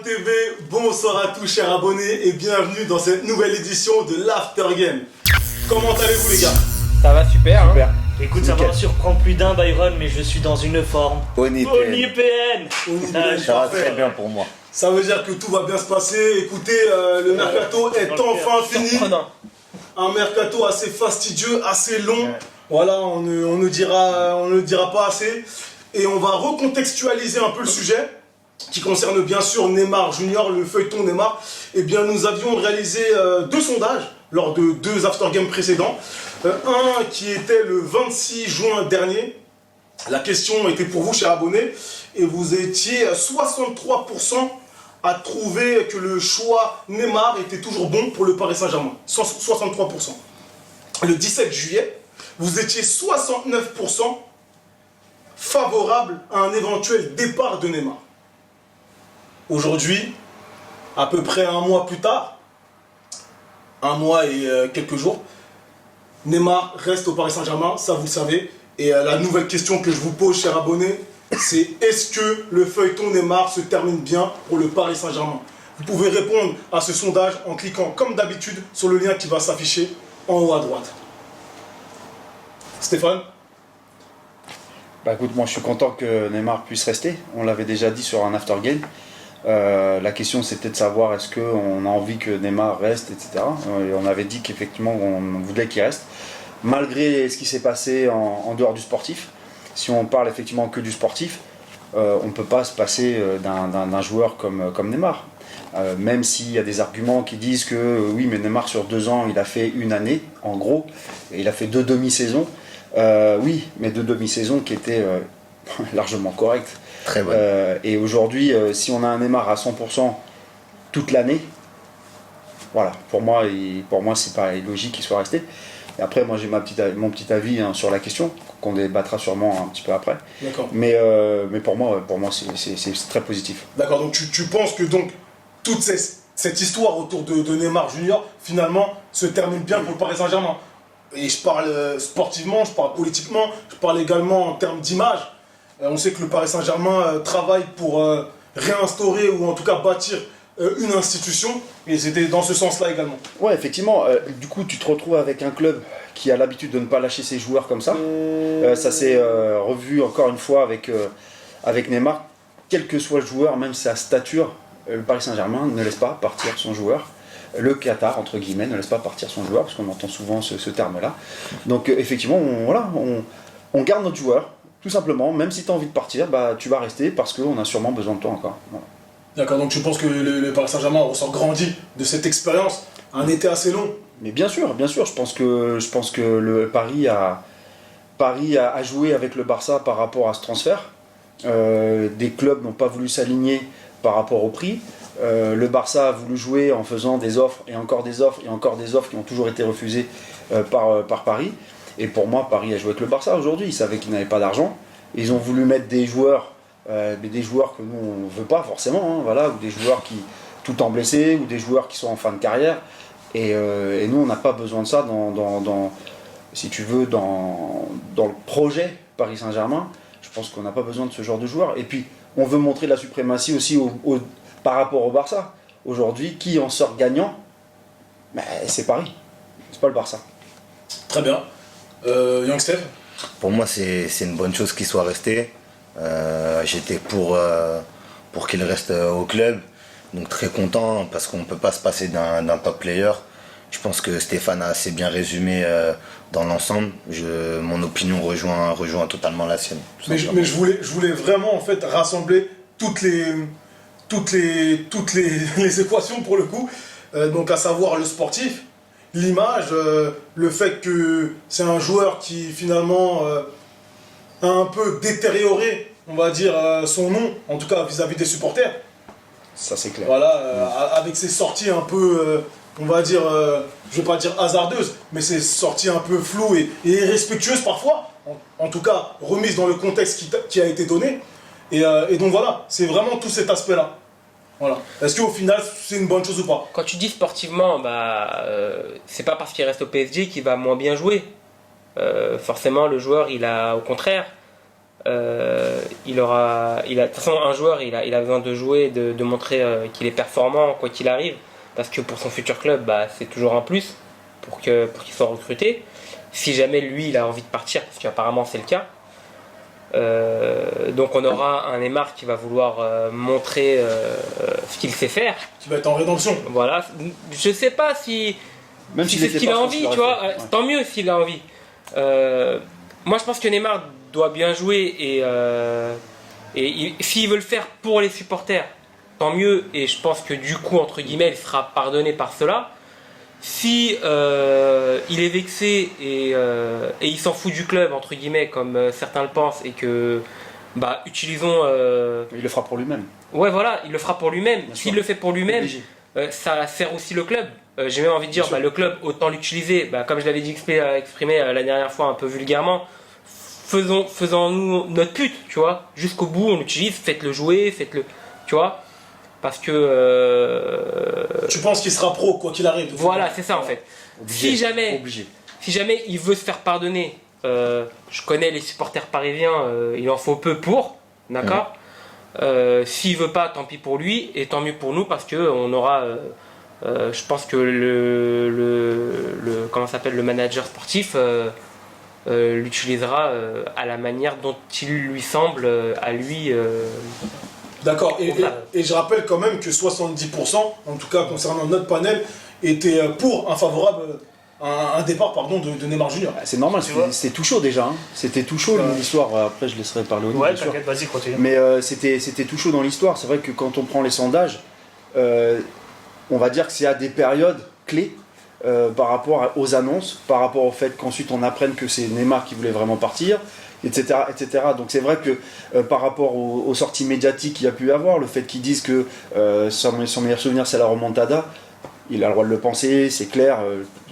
TV, bonsoir à tous chers abonnés et bienvenue dans cette nouvelle édition de l'After Game. Comment allez-vous les gars? Ça va super, hein. Super. Écoute, ça va en surprendre plus d'un Byron, mais je suis dans une forme Onipn. Ça va Parfait. très bien pour moi. Ça veut dire que tout va bien se passer. Écoutez, le mercato est enfin fini. Surprenant. Un mercato assez fastidieux, assez long. Voilà, on ne dira pas assez. Et on va recontextualiser un peu le sujet qui concerne bien sûr Neymar Junior, le feuilleton Neymar. Eh bien, nous avions réalisé deux sondages lors de deux After Games précédents. Un qui était le 26 juin dernier. La question était pour vous, chers abonnés, et vous étiez 63% à trouver que le choix Neymar était toujours bon pour le Paris Saint-Germain. 63%. Le 17 juillet, vous étiez 69% favorable à un éventuel départ de Neymar. Aujourd'hui, à peu près un mois plus tard, un mois et quelques jours, Neymar reste au Paris Saint-Germain, ça vous le savez. Et la nouvelle question que je vous pose, chers abonnés, c'est est-ce que le feuilleton Neymar se termine bien pour le Paris Saint-Germain? Vous pouvez répondre à ce sondage en cliquant comme d'habitude sur le lien qui va s'afficher en haut à droite. Stéphane? Bah écoute, moi je suis content que Neymar puisse rester. On l'avait déjà dit sur un after game. La question c'était de savoir est-ce qu'on a envie que Neymar reste, etc. Et on avait dit qu'effectivement on voulait qu'il reste. Malgré ce qui s'est passé en dehors du sportif, si on parle effectivement que du sportif, on ne peut pas se passer d'un joueur comme Neymar. Même s'il y a des arguments qui disent que oui, mais Neymar sur 2 ans, il a fait une année, en gros, et il a fait 2 demi-saisons. Oui, mais 2 demi-saisons qui étaient largement correctes. Très bon. Et aujourd'hui, si on a un Neymar à 100% toute l'année, voilà, pour moi c'est pas logique qu'il soit resté. Et après, moi j'ai mon petit avis sur la question, qu'on débattra sûrement un petit peu après. D'accord. Mais pour moi c'est très positif. D'accord, donc tu penses que donc toute cette histoire autour de Neymar Junior, finalement, se termine bien pour le Paris Saint-Germain. Et je parle sportivement, je parle politiquement, je parle également en termes d'image. On sait que le Paris Saint-Germain travaille pour réinstaurer ou en tout cas bâtir une institution, et c'était dans ce sens-là également. Ouais, effectivement, du coup tu te retrouves avec un club qui a l'habitude de ne pas lâcher ses joueurs comme ça. Ça s'est revu encore une fois avec Neymar. Quel que soit le joueur, même sa stature, le Paris Saint-Germain ne laisse pas partir son joueur. Le Qatar, entre guillemets, ne laisse pas partir son joueur, parce qu'on entend souvent ce terme-là. Donc effectivement, on garde notre joueur, tout simplement. Même si tu as envie de partir, bah, tu vas rester, parce qu'on a sûrement besoin de toi encore. Voilà. D'accord, donc tu penses que le Paris Saint-Germain ressort grandi de cette expérience, un été assez long? Mais bien sûr, je pense que le Paris a joué avec le Barça par rapport à ce transfert. Des clubs n'ont pas voulu s'aligner par rapport au prix. Le Barça a voulu jouer en faisant des offres et encore des offres et encore des offres qui ont toujours été refusées par Paris. Et pour moi, Paris a joué avec le Barça aujourd'hui. Ils savaient qu'ils n'avaient pas d'argent. Ils ont voulu mettre des joueurs, mais des joueurs que nous on ne veut pas forcément, hein, voilà, ou des joueurs qui tout en blessés, ou des joueurs qui sont en fin de carrière. Et nous, on n'a pas besoin de ça si tu veux, dans le projet Paris Saint-Germain. Je pense qu'on n'a pas besoin de ce genre de joueurs. Et puis, on veut montrer la suprématie aussi par rapport au Barça. Aujourd'hui, qui en sort gagnant? Ben, c'est Paris, c'est pas le Barça. Très bien. Young Steph? Pour moi, c'est une bonne chose qu'il soit resté. J'étais pour qu'il reste au club. Donc très content parce qu'on ne peut pas se passer d'un top player. Je pense que Stéphane a assez bien résumé dans l'ensemble. Mon opinion rejoint totalement la sienne. Mais je voulais vraiment en fait rassembler toutes les équations pour le coup. Donc à savoir le sportif, l'image, le fait que c'est un joueur qui finalement a un peu détérioré, on va dire, son nom, en tout cas vis-à-vis des supporters. Ça c'est clair. Voilà, avec ses sorties un peu, on va dire, je vais pas dire hasardeuses, mais ses sorties un peu floues et irrespectueuses parfois, en tout cas remises dans le contexte qui a été donné. Et donc voilà, c'est vraiment tout cet aspect-là. Voilà. Est-ce qu'au final, c'est une bonne chose ou pas? Quand tu dis sportivement, c'est pas parce qu'il reste au PSG qu'il va moins bien jouer. Forcément, le joueur, il a, au contraire, de toute façon, un joueur, il a besoin de jouer, de montrer qu'il est performant quoi qu'il arrive, parce que pour son futur club, bah, c'est toujours un plus pour qu'il soit recruté. Si jamais lui, il a envie de partir, parce qu'apparemment c'est le cas. Donc on aura un Neymar qui va vouloir montrer ce qu'il sait faire. Qui va être en rédemption. Voilà. Je sais pas si Même c'est ce qu'il a envie, tu vois. Tant mieux s'il a envie. Moi, je pense que Neymar doit bien jouer et s'il veut le faire pour les supporters, tant mieux. Et je pense que du coup, entre guillemets, il sera pardonné par cela. Si il est vexé et il s'en fout du club, entre guillemets, comme certains le pensent, et que, bah, utilisons... Il le fera pour lui-même. Ouais, voilà, il le fera pour lui-même. Bien S'il sûr. le fait pour lui-même, Obligé. ça sert aussi le club. J'ai même envie de dire, Bien sûr. bah, le club, autant l'utiliser. Bah, comme je l'avais dit exprimé la dernière fois un peu vulgairement, faisons-nous notre pute, tu vois. Jusqu'au bout, on l'utilise, faites-le jouer, faites-le, tu vois. Parce que... Tu penses qu'il sera pro, quoi qu'il arrive. Voilà, c'est ça en fait. Obligé. Si jamais il veut se faire pardonner, je connais les supporters parisiens, il en faut peu pour, d'accord. S'il veut pas, tant pis pour lui et tant mieux pour nous parce que on aura, je pense que comment s'appelle, le manager sportif l'utilisera à la manière dont il lui semble à lui. D'accord, et je rappelle quand même que 70%, en tout cas concernant notre panel, étaient pour un départ de Neymar Junior. C'est normal, Tu vois. c'était tout chaud déjà. Hein. C'était tout chaud dans l'histoire. Après, je laisserai parler au Ouais, bien sûr. t'inquiète, vas-y, continue. Mais c'était tout chaud dans l'histoire. C'est vrai que quand on prend les sondages, on va dire que c'est à des périodes clés par rapport aux annonces, par rapport au fait qu'ensuite on apprenne que c'est Neymar qui voulait vraiment partir, etc. etc. Donc c'est vrai que par rapport aux sorties médiatiques qu'il y a pu y avoir, le fait qu'ils disent que son meilleur souvenir c'est la remontada, il a le droit de le penser, c'est clair.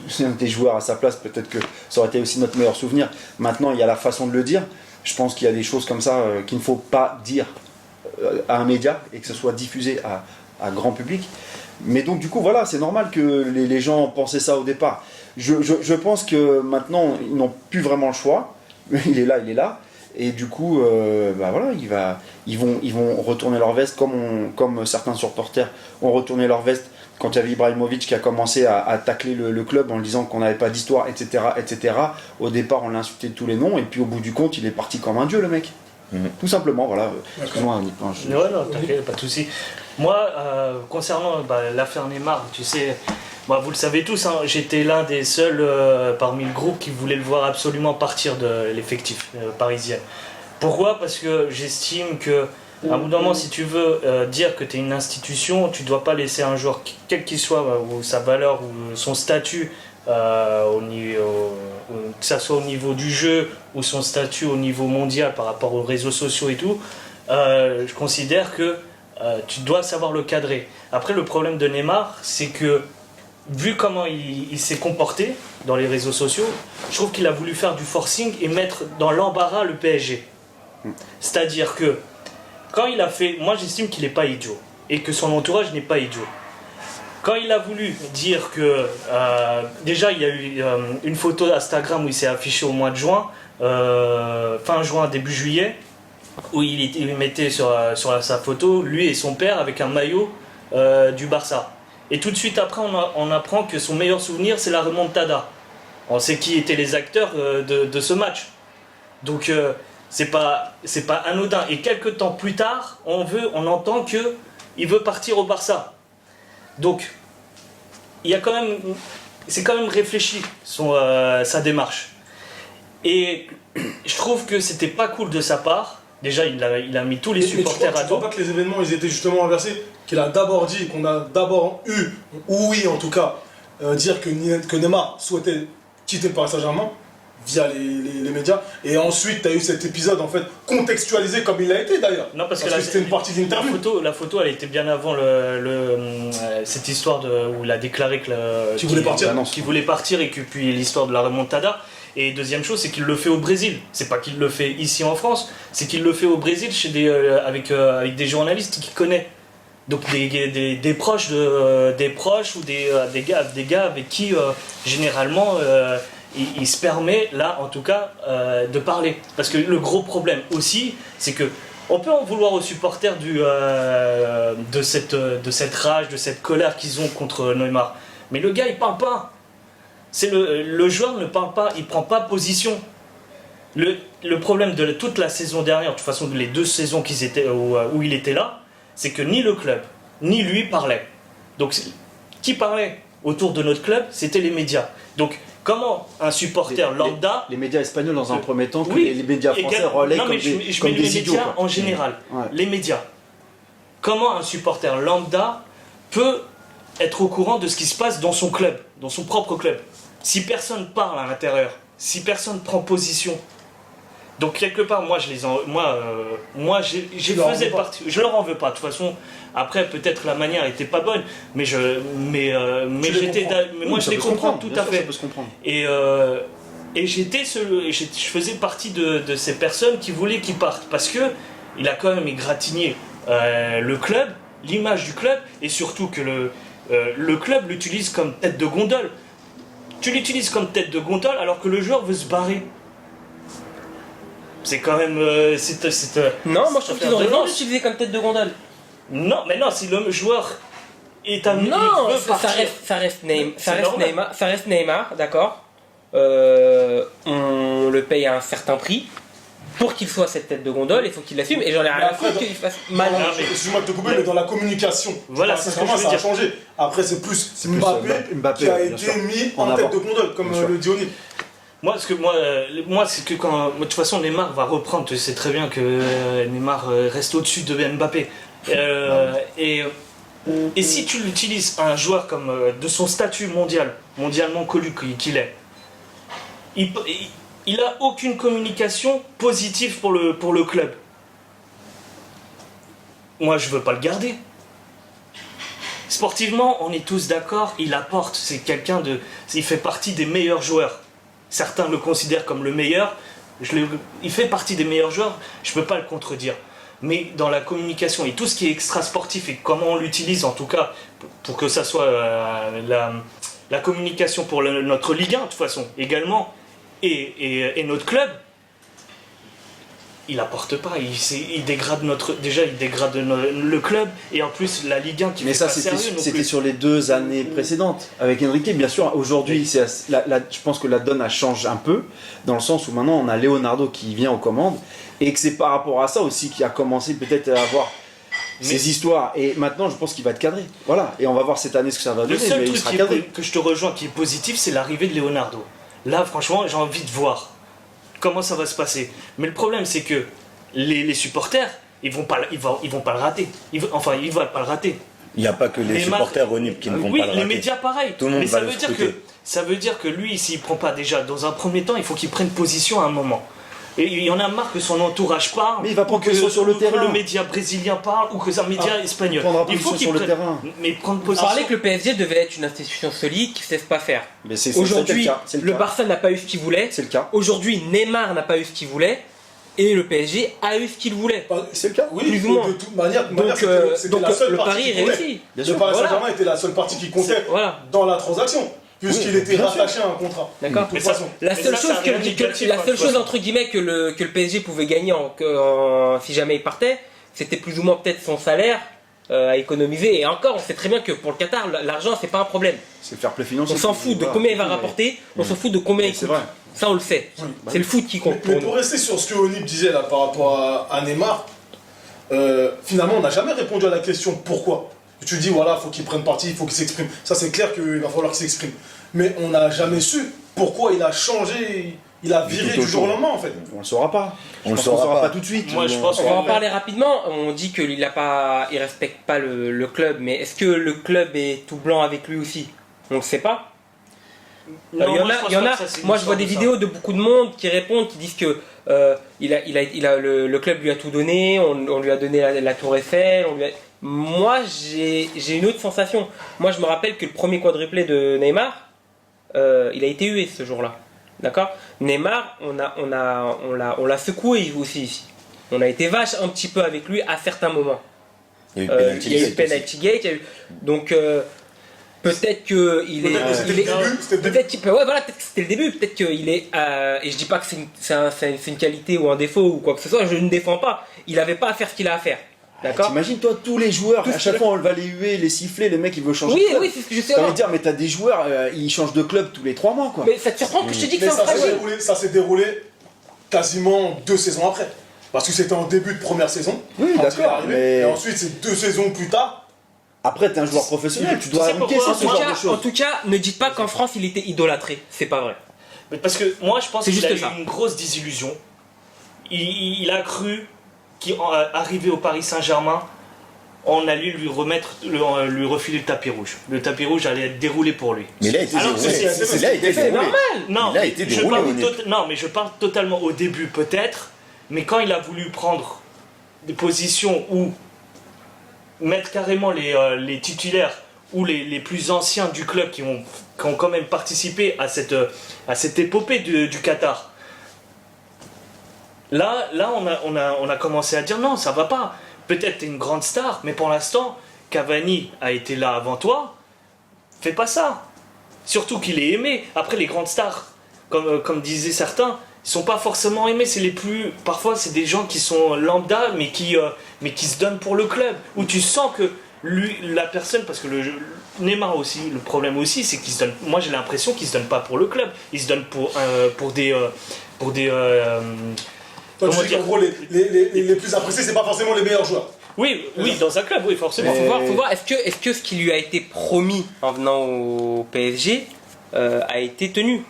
Si on était joueur à sa place, peut-être que ça aurait été aussi notre meilleur souvenir. Maintenant, il y a la façon de le dire. Je pense qu'il y a des choses comme ça qu'il ne faut pas dire à un média et que ce soit diffusé à grand public. Mais donc du coup, voilà, c'est normal que les gens pensaient ça au départ. Je pense que maintenant, ils n'ont plus vraiment le choix. Il est là. Et du coup, bah voilà, ils vont retourner leur veste comme certains supporters ont retourné leur veste quand il y avait Ibrahimovic qui a commencé à tacler le club en disant qu'on n'avait pas d'histoire, etc., etc. Au départ, on l'a insulté de tous les noms, et puis au bout du compte, il est parti comme un dieu, le mec. Tout simplement, voilà. Excuse-moi, Nick, Ouais, non, t'inquiète, pas de soucis. Moi, concernant l'affaire Neymar, tu sais, moi, vous le savez tous, hein, j'étais l'un des seuls parmi le groupe qui voulait le voir absolument partir de l'effectif parisien. Pourquoi ? Parce que j'estime que à un bout d'un moment, si tu veux dire que tu es une institution, tu ne dois pas laisser un joueur, quel qu'il soit, ou sa valeur, ou son statut, que ça soit au niveau du jeu, ou son statut au niveau mondial par rapport aux réseaux sociaux et tout, je considère que tu dois savoir le cadrer. Après, le problème de Neymar, c'est que, vu comment il s'est comporté dans les réseaux sociaux, je trouve qu'il a voulu faire du forcing et mettre dans l'embarras le PSG. C'est-à-dire que, quand il a fait, moi j'estime qu'il n'est pas idiot et que son entourage n'est pas idiot. Quand il a voulu dire que déjà il y a eu une photo Instagram où il s'est affiché au mois de juin, fin juin début juillet, où il mettait sur sa photo lui et son père avec un maillot du Barça. Et tout de suite après on apprend que son meilleur souvenir c'est la remontada. On sait qui étaient les acteurs de ce match. Donc c'est pas anodin. Et quelques temps plus tard, on entend que il veut partir au Barça. Donc, c'est quand même réfléchi sa démarche. Et je trouve que c'était pas cool de sa part. Déjà, il a mis tous les supporters à tu dos. crois pas que les événements ils étaient justement inversés, qu'il a d'abord dit, qu'on a d'abord eu, ou oui en tout cas, dire que Neymar souhaitait quitter le Paris Saint-Germain via les médias, et ensuite tu as eu cet épisode en fait contextualisé comme il a été d'ailleurs. Non, parce que c'était une partie d'interview. La photo, elle était bien avant cette histoire où il a déclaré Qu'il voulait partir. qu'il voulait partir, et que puis l'histoire de la remontada. Et deuxième chose, c'est qu'il le fait au Brésil. C'est pas qu'il le fait ici en France, c'est qu'il le fait au Brésil avec des journalistes qu'il connaît. Donc des proches ou des gars avec qui généralement il se permet là en tout cas de parler. Parce que le gros problème aussi, c'est que on peut en vouloir aux supporters de cette rage, de cette colère qu'ils ont contre Neymar. Mais le gars il parle pas. Le joueur ne parle pas, il prend pas position. Le problème de toute la saison dernière, de toute façon les 2 saisons où il était là, c'est que ni le club, ni lui parlaient. Donc qui parlait autour de notre club, c'était les médias. Donc comment un supporter lambda... Les médias espagnols dans un premier temps, que Oui, les médias français relaient comme je mets des les idiots. médias Quoi. en général. Ouais. Les médias. Comment un supporter lambda peut être au courant de ce qui se passe dans son club, dans son propre club, si personne parle à l'intérieur, si personne prend position. Donc quelque part, moi je faisais partie. Je leur en veux pas. De toute façon, après peut-être la manière était pas bonne, mais moi je les comprends tout à fait. Ça peut se comprendre. Et je faisais partie de ces personnes qui voulaient qu'il parte parce que il a quand même égratigné le club, l'image du club, et surtout que le club l'utilise comme tête de gondole. Tu l'utilises comme tête de gondole alors que le joueur veut se barrer. C'est quand même. Non, moi je trouve qu'ils ont raison d'utiliser comme tête de gondole. Non, mais non, si le joueur est amené. Non, il veut partir. ça reste normal. Neymar, ça reste Neymar, d'accord. On le paye à un certain prix. Pour qu'il soit cette tête de gondole, il faut qu'il l'assume. Et j'en ai rien à après, foutre qu'il fasse mal. Non, excuse-moi de te couper, mais dans la communication, Voilà, c'est ce que je vraiment, veux ça a dire. changé. Après, c'est plus plus, Mbappé qui a bien sûr. été mis En en tête avant. de gondole, comme Bien sûr. le dit Oni. Moi, c'est que quand. De toute façon, Neymar va reprendre. Tu sais très bien que Neymar reste au-dessus de Mbappé. Et si tu l'utilises un joueur comme de son statut mondialement connu qu'il est, il a aucune communication positive pour le club. Moi, je veux pas le garder. Sportivement, on est tous d'accord, il apporte, il fait partie des meilleurs joueurs. Certains le considèrent comme le meilleur, il fait partie des meilleurs joueurs, je peux pas le contredire. Mais dans la communication et tout ce qui est extra-sportif et comment on l'utilise en tout cas, pour que ça soit la communication pour notre Ligue 1 de toute façon également, et notre club, il apporte pas, il dégrade le club, et en plus la Ligue 1 qui Mais fait ça, pas sérieux non c'était plus. sur les 2 années précédentes. Avec Enrique, bien sûr, aujourd'hui, je pense que la donne a changé un peu, dans le sens où maintenant on a Leonardo qui vient aux commandes, et que c'est par rapport à ça aussi qu'il a commencé peut-être à avoir ces histoires. Et maintenant, je pense qu'il va être cadré. Voilà. Et on va voir cette année ce que ça va Le donner, seul mais il truc sera cadré. que je te rejoins qui est positif, c'est l'arrivée de Leonardo. Là, franchement, j'ai envie de voir comment ça va se passer. Mais le problème, c'est que les supporters, ils vont pas le rater. Ils vont pas le rater. Il n'y a pas que les Neymar- supporters au NIP qui ne vont Oui, pas le les rater. médias pareil. Tout le monde Mais va ça le veut dire scruter. ça veut dire que lui, s'il prend pas déjà dans un premier temps, il faut qu'il prenne position à un moment. Et il y en a marre que son entourage parle, Mais il va prendre ou que, position sur le ou que terrain. le média brésilien parle, ou que un média espagnol. prendra Il faut position qu'il sur le prenne- terrain. Mais prendre On position. parlait que le PSG devait être une institution solide qui ne sait pas faire. Mais c'est Aujourd'hui, le cas. C'est le cas. Barça n'a pas eu ce qu'il voulait. C'est le cas. Aujourd'hui, Neymar n'a pas eu ce qu'il voulait. Et le PSG a eu ce qu'il voulait. C'est le cas. Oui, Plus ou moins. de toute manière, Donc, c'était la seule le partie pari qui est comptait. réussi. Bien Le sûr. Paris Voilà. Saint-Germain était la seule partie qui comptait Voilà, dans la transaction, puisqu'il Oui, était bien sûr. rattaché à un contrat. d'accord. De toute Mais ça- façon. La Mais seule ça, chose, ça a rien négatif, la hein, seule de toute chose façon. entre guillemets que le PSG pouvait gagner si jamais il partait, c'était plus ou moins peut-être son salaire à économiser. Et encore, on sait très bien que pour le Qatar, l'argent c'est pas un problème. C'est le fair play financier. On s'en fout de Voilà. combien il va rapporter, on s'en fout de combien il C'est coûte. vrai. Ça on le sait. C'est le foot qui compte Mais pour pour nous. rester sur ce que Onip disait là par rapport à Neymar, finalement on n'a jamais répondu à la question pourquoi. Tu dis voilà, faut qu'il prenne parti, il faut qu'il s'exprime. Ça c'est clair qu'il va falloir qu'il s'exprime. Mais on n'a jamais su pourquoi il a changé, il a viré tout du jour au autour. lendemain en fait. On le saura pas. On le Je pense qu'on saura pas. tout de suite. Moi, je pense On va en Ouais. parler rapidement. On dit qu'il respecte pas le club, mais est-ce que le club est tout blanc avec lui aussi? On ne sait pas. Non, Il y en moi, a, je pense il y en pas a. que ça, c'est une Moi, je vois histoire des de ça. vidéos de beaucoup de monde qui répondent, qui disent que le club lui a tout donné, on lui a donné la Tour Eiffel. Moi, j'ai une autre sensation. Moi, je me rappelle que le premier quadruplé de Neymar, il a été hué ce jour-là. D'accord? Neymar, on l'a secoué aussi ici. On a été vache un petit peu avec lui à certains moments. Il y a eu Il y a eu penalty penalty gate, il y a eu... Donc Peut-être que il est. Peut-être que c'était le début, c'était le début. Peut-être ouais, voilà, peut-être que c'était le début. Peut-être qu'il est. Et je dis pas que c'est une qualité ou un défaut ou quoi que ce soit. Je ne défends pas. Il avait pas à faire ce qu'il a à faire. D'accord. T'imagines toi tous les joueurs, à chaque fois on va les huer, les siffler, les mecs ils veulent changer de club. Oui, c'est ce que je sais. Ça veut dire mais t'as des joueurs, ils changent de club tous les 3 mois quoi. Mais ça te surprend que je te dis que Mais c'est un fragile. ça s'est déroulé quasiment 2 saisons après. Parce que c'était en début de première saison. Oui, quand il est d'accord, arrivé, mais- Et ensuite, c'est 2 saisons plus tard. Après t'es un joueur professionnel, tu dois Tu sais encaisser pourquoi ce En tout genre cas- de choses. En tout cas, ne dites pas qu'en France il était idolâtré. C'est pas vrai. Mais parce que moi, je pense C'est qu'il a eu juste ça. une grosse désillusion. Il a cru qu'arrivé au Paris Saint-Germain, on allait lui refiler le tapis rouge. Le tapis rouge allait être déroulé pour lui. Mais là, il a été Alors que déroulé. c'est Là, il a été c'est déroulé. normal. Non, Il a été je déroulé, parle honnête. non, mais je parle totalement au début peut-être, mais quand il a voulu prendre des positions où mettre carrément les titulaires ou les plus anciens du club qui ont quand même participé à cette épopée du Qatar. Là on a commencé à dire non, ça va pas. Peut-être t'es une grande star, mais pour l'instant, Cavani a été là avant toi. Fais pas ça. Surtout qu'il est aimé. Après, les grandes stars, comme disaient certains, ils sont pas forcément aimés. C'est les plus. Parfois, c'est des gens qui sont lambda, mais qui se donnent pour le club. Où tu sens que lui, la personne, parce que Neymar aussi, le problème aussi, c'est qu'il se donne. Moi, j'ai l'impression qu'il se donne pas pour le club. Il se donne pour des. Toi, Comment tu dis qu'en dire gros, les plus appréciés, c'est pas forcément les meilleurs joueurs. Oui, dans un club, oui, forcément. Faut voir. Est-ce que ce qui lui a été promis en venant au PSG a été tenu?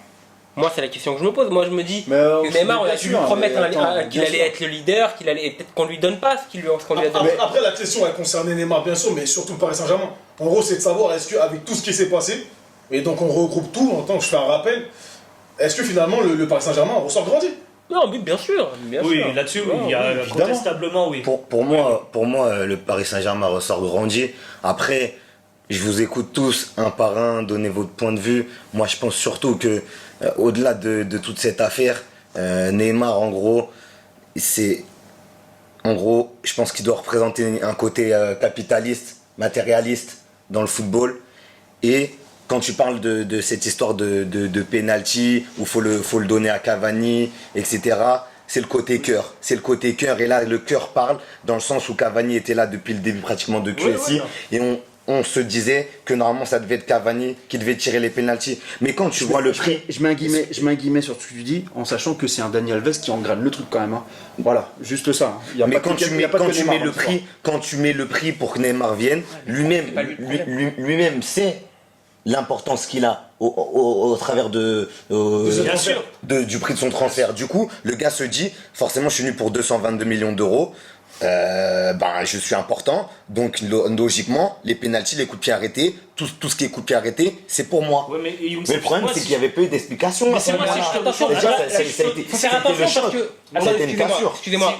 Moi, c'est la question que je me pose. Moi, je me dis Mais, que Neymar, on bien a dû sûr, lui promettre mais attends, qu'il bien allait sûr. être le leader, qu'il allait. Et peut-être qu'on lui donne pas ce qu'on lui a donné. Après, la question, elle concernait Neymar, bien sûr, mais surtout le Paris Saint-Germain. En gros, c'est de savoir, est-ce qu'avec tout ce qui s'est passé, et donc on regroupe tout, en tant que je fais un rappel, est-ce que finalement le Paris Saint-Germain ressort grandi? Non, mais bien sûr. Oui, sûr. là-dessus, oui, Non, il y a évidemment. contestablement, oui. Pour moi, le Paris Saint-Germain ressort grandi. Après, je vous écoute tous un par un, donnez votre point de vue. Moi, je pense surtout que, au-delà de toute cette affaire, Neymar, en gros, je pense qu'il doit représenter un côté capitaliste, matérialiste dans le football. Et quand tu parles de cette histoire de penalty, où faut le donner à Cavani, etc., c'est le côté cœur. C'est le côté cœur. Et là, le cœur parle dans le sens où Cavani était là depuis le début pratiquement de QSI. Et on se disait que normalement, ça devait être Cavani qui devait tirer les penalties. Mais quand tu vois le prix... Je mets un guillemet sur ce que tu dis, en sachant que c'est un Dani Alves qui engraine le truc quand même. Hein. Voilà, juste ça. Hein. Il y a Mais pas quand que- tu il y mets, a pas quand que tu Neymar mets dans le l'histoire. prix, quand tu mets le prix pour que Neymar vienne, lui-même, pas lui le problème. lui-même sait l'importance qu'il a au travers Bien sûr. du prix de son transfert. Du coup, le gars se dit, forcément, je suis venu pour 222 millions d'euros. Je suis important, donc logiquement, les pénaltys, les coups de pied arrêtés, tout ce qui est coups de pied arrêtés, c'est pour moi. Ouais, mais Youm, Mais le problème, moi, c'est si- qu'il n'y avait pas eu d'explication. Mais c'est moi, si je te Attention, rejoins, Déjà, la- ça a la- été- Faut faire c'était attention le parce choc. que. C'était une Excusez-moi, cassure. excusez-moi,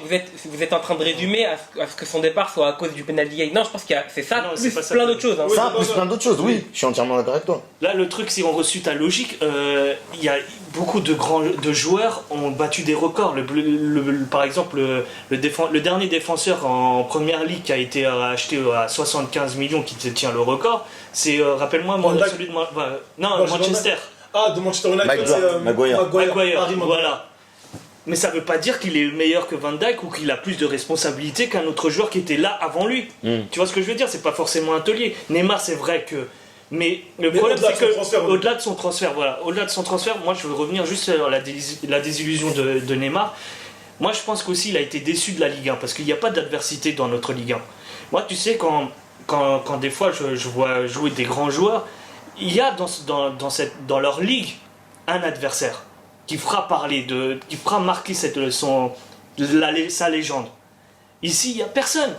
vous êtes en train de résumer à ce que son départ soit à cause du penalty gate. Non, je pense qu'il y a c'est ça, Non, plus c'est pas ça plein que- d'autres choses. hein. Oui. Ça, plus plein d'autres choses, oui, je suis entièrement d'accord avec toi. Là, le truc, si on reçut ta logique, il y a beaucoup de joueurs ont battu des records. Par exemple, le dernier défenseur en première ligue qui a été acheté à 75 millions, qui tient le record, c'est, rappelle-moi, Van Dijk. celui de Non, Manchester. Ah, de Manchester United, Maguire. c'est Maguire. Maguire, Harry Maguire. voilà. Mais ça veut pas dire qu'il est meilleur que Van Dijk ou qu'il a plus de responsabilités qu'un autre joueur qui était là avant lui. Tu vois ce que je veux dire? C'est pas forcément un taulier. Neymar, c'est vrai que. Mais le problème, au-delà c'est de son que transfert, oui. au-delà de son transfert, voilà, au-delà de son transfert, moi je veux revenir juste sur la désillusion de Neymar. Moi, je pense qu'aussi il a été déçu de la Ligue 1 parce qu'il n'y a pas d'adversité dans notre Ligue 1. Moi, tu sais, quand des fois je vois jouer des grands joueurs, il y a dans leur ligue un adversaire qui fera parler, qui fera marquer sa légende. Ici, il n'y a personne.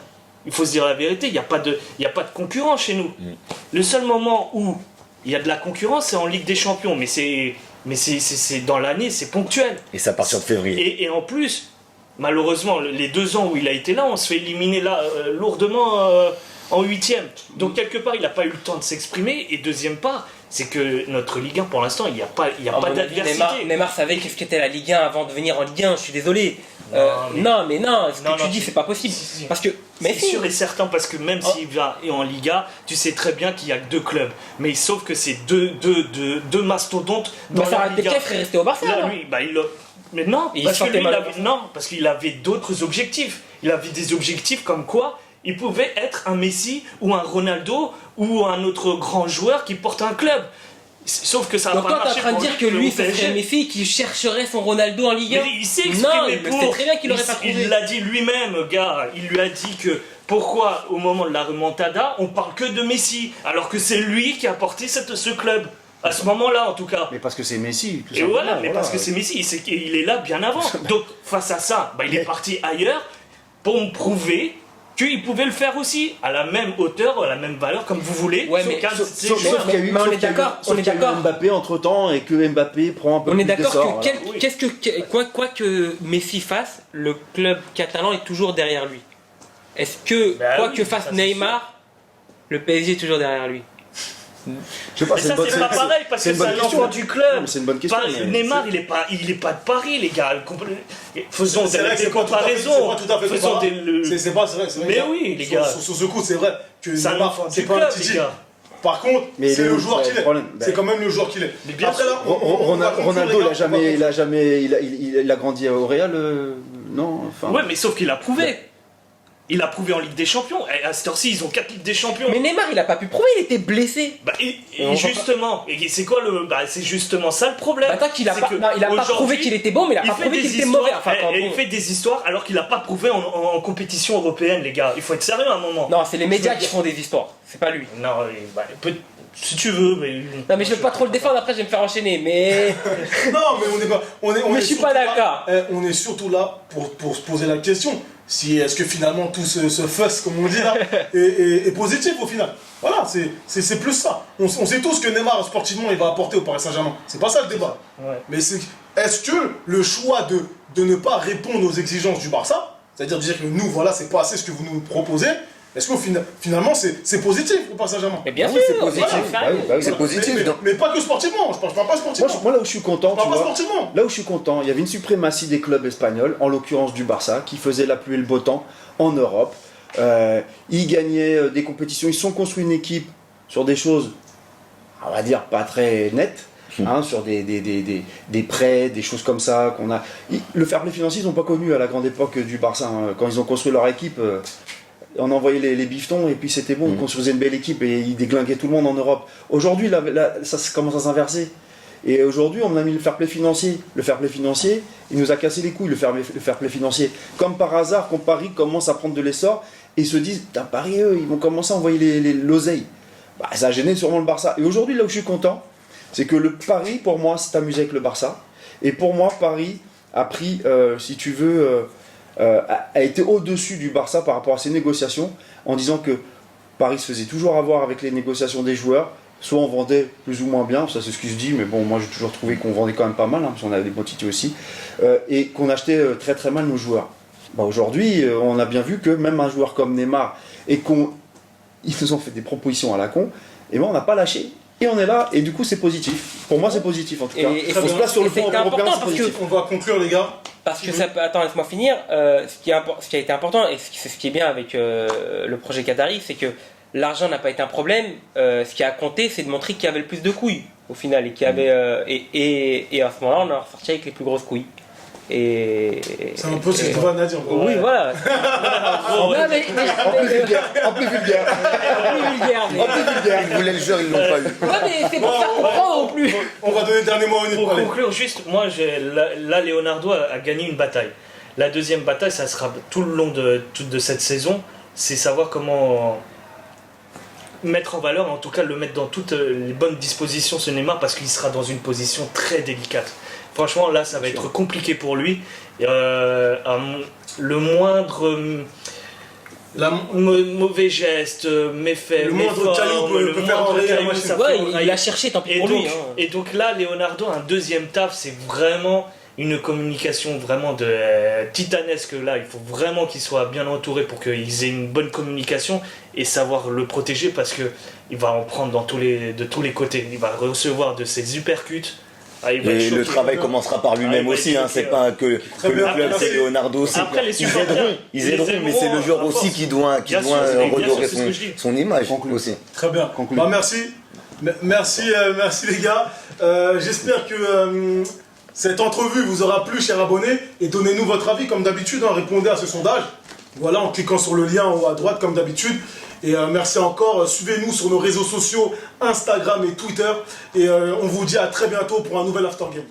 Il faut se dire la vérité, il n'y a pas de concurrent chez nous. Le seul moment où il y a de la concurrence, c'est en Ligue des Champions, mais c'est dans l'année, c'est ponctuel. Et c'est à partir de février. Et en plus, malheureusement, les 2 ans où il a été là, on se fait éliminer là lourdement en 8e. Donc quelque part, il n'a pas eu le temps de s'exprimer. Et deuxième part, c'est que notre Ligue 1 pour l'instant, il n'y a pas d'adversité. Neymar savait qu'est-ce qu'était la Ligue 1 avant de venir en Ligue 1, je suis désolé. Non, mais ce que tu dis, c'est pas possible. Si. Parce que, mais c'est sûr et certain, parce que même s'il va en Liga, tu sais très bien qu'il y a que 2 clubs. Mais sauf que c'est deux mastodontes dans la Liga. Peut-être serait resté au Barça. Là, lui, mais non, parce qu'il avait d'autres objectifs. Il avait des objectifs comme quoi il pouvait être un Messi ou un Ronaldo ou un autre grand joueur qui porte un club. Sauf que ça n'a donc pas toi, marché. t'es en train de dire que lui, ce serait Messi qui chercherait son Ronaldo en Ligue 1. Mais il s'est exprimé non, il sait très bien qu'il aurait pas trouvé. Il l'a dit lui-même, gars. Il lui a dit que pourquoi, au moment de la remontada, on parle que de Messi, alors que c'est lui qui a porté ce club. À ce moment-là, en tout cas. Mais parce que c'est Messi. Et voilà, parce que c'est Messi. Il est là bien avant. Donc, face à ça, il est parti ailleurs pour me prouver qu'il pouvait le faire aussi, à la même hauteur, à la même valeur, comme vous voulez. Ouais, mais sauf qu'il y a eu Mbappé entre temps et que Mbappé prend un peu on plus est d'accord d'essor, que quoi que Messi fasse, le club catalan est toujours derrière lui. Est-ce que quoi que fasse Neymar, le PSG est toujours derrière lui? Je sais pas, mais ça c'est pas pareil parce que c'est un enfant du club. C'est une bonne question. Neymar il est pas de Paris les gars. Faisons des C'est comparaisons. pas tout à fait c'est vrai. Mais oui les gars. Sur ce coup c'est vrai que Neymar c'est pas un petit. Par contre, c'est le joueur qu'il est. C'est quand même le joueur qu'il est. Mais bien après là, Ronaldo il a grandi au Real, non. Ouais, mais sauf qu'il a prouvé. Il a prouvé en Ligue des Champions. Et à cette heure-ci, ils ont 4 Ligues des Champions. Mais Neymar, il a pas pu prouver, il était blessé. Et justement, c'est quoi c'est justement ça le problème. Tant qu'il a pas prouvé qu'il était bon, mais il a pas prouvé qu'il était mauvais. Il fait des histoires alors qu'il a pas prouvé en compétition européenne, les gars. Il faut être sérieux à un moment. Non, c'est les médias qui font des histoires. C'est pas lui. Non, si tu veux, mais. Non, mais je veux pas trop le défendre. Après, je vais me faire enchaîner. Mais. Non, mais on est pas. Mais je suis pas d'accord. On est surtout là pour se poser la question. Est-ce que finalement tout ce fuss, comme on dit là, est positif au final. Voilà, c'est plus ça. On sait tous que Neymar, sportivement, il va apporter au Paris Saint-Germain. C'est pas ça le débat. Ouais. Mais est-ce que le choix de ne pas répondre aux exigences du Barça, c'est-à-dire de dire que nous, voilà, c'est pas assez ce que vous nous proposez, est-ce que finalement c'est positif au Paris Saint-Germain? Mais bien sûr, c'est positif. Voilà. C'est positif. Mais pas que sportivement, je parle pas sportivement. Moi, là où je suis content, je parle pas sportivement. Là où je suis content, il y avait une suprématie des clubs espagnols, en l'occurrence du Barça, qui faisait la pluie et le beau temps en Europe. Ils gagnaient des compétitions, ils se sont construits une équipe sur des choses, on va dire, pas très nettes. Sur des prêts, des choses comme ça qu'on a. Le fair play financier, ils n'ont pas connu à la grande époque du Barça. Quand ils ont construit leur équipe, on envoyait les bifetons et puis c'était bon, on construisait une belle équipe et ils déglinguaient tout le monde en Europe. Aujourd'hui, ça commence à s'inverser. Et aujourd'hui, on a mis le fair play financier. Le fair play financier, il nous a cassé les couilles, le fair play financier. Comme par hasard, quand Paris commence à prendre de l'essor et se disent, Paris, eux, ils vont commencer à envoyer l'oseille. Ça a gêné sûrement le Barça. Et aujourd'hui, là où je suis content, c'est que le Paris, pour moi, s'est amusé avec le Barça. Et pour moi, Paris a pris, si tu veux, a été au-dessus du Barça par rapport à ses négociations, en disant que Paris se faisait toujours avoir avec les négociations des joueurs. Soit on vendait plus ou moins bien, ça c'est ce qui se dit, mais bon, moi j'ai toujours trouvé qu'on vendait quand même pas mal, parce qu'on avait des quantités aussi, et qu'on achetait très très mal nos joueurs. Aujourd'hui, on a bien vu que même un joueur comme Neymar, et ils nous ont fait des propositions à la con, et on n'a pas lâché. Et on est là, et du coup c'est positif. Pour moi c'est positif en tout cas. Et on se place sur le plan européen, c'est positif. On va conclure les gars. Parce que ça peut... Attends, laisse-moi finir. Ce qui a été important, et c'est ce qui est bien avec le projet Qatari, c'est que l'argent n'a pas été un problème. Ce qui a compté, c'est de montrer qu'il y avait le plus de couilles, au final. Et qu'il y avait, et à ce moment-là, on a ressorti avec les plus grosses couilles. C'est un peu ce que tu vas Nadia. Oui, voilà. En plus vulgaire. Ils voulaient le jeu, ils l'ont pas eu. Ouais, mais c'est pour faire comprendre non plus. On va donner le dernier mot à Unique. Pour conclure, juste, moi, là, Leonardo a gagné une bataille. La deuxième bataille, ça sera tout le long de cette saison, c'est savoir comment mettre en valeur, en tout cas le mettre dans toutes les bonnes dispositions ce Neymar, parce qu'il sera dans une position très délicate. Franchement, là, ça va être compliqué pour lui. Le moindre mauvais geste, méfait, le moindre caillou peut faire il a cherché, tant pis pour lui. Et donc là, Leonardo, un deuxième taf, c'est vraiment une communication vraiment titanesque là. Il faut vraiment qu'il soit bien entouré pour qu'ils aient une bonne communication et savoir le protéger parce que il va en prendre de tous les côtés. Il va recevoir de ses uppercuts. Il va être Et le choqué. travail commencera par lui-même il va aussi, être hein, choqué, c'est pas que le bien, club, merci. c'est Leonardo aussi. Après, les supporters, Ils aideront, mais c'est le joueur à aussi force. qui doit Bien sûr, redorer c'est ce que je dis. son image Conclu. aussi. Très bien. Conclu. Bah, merci. Merci les gars. J'espère que cette entrevue vous aura plu, chers abonnés. Et donnez-nous votre avis, comme d'habitude. Répondez à ce sondage. Voilà, en cliquant sur le lien en haut à droite, comme d'habitude. Et merci encore. Suivez-nous sur nos réseaux sociaux, Instagram et Twitter. Et on vous dit à très bientôt pour un nouvel After Game.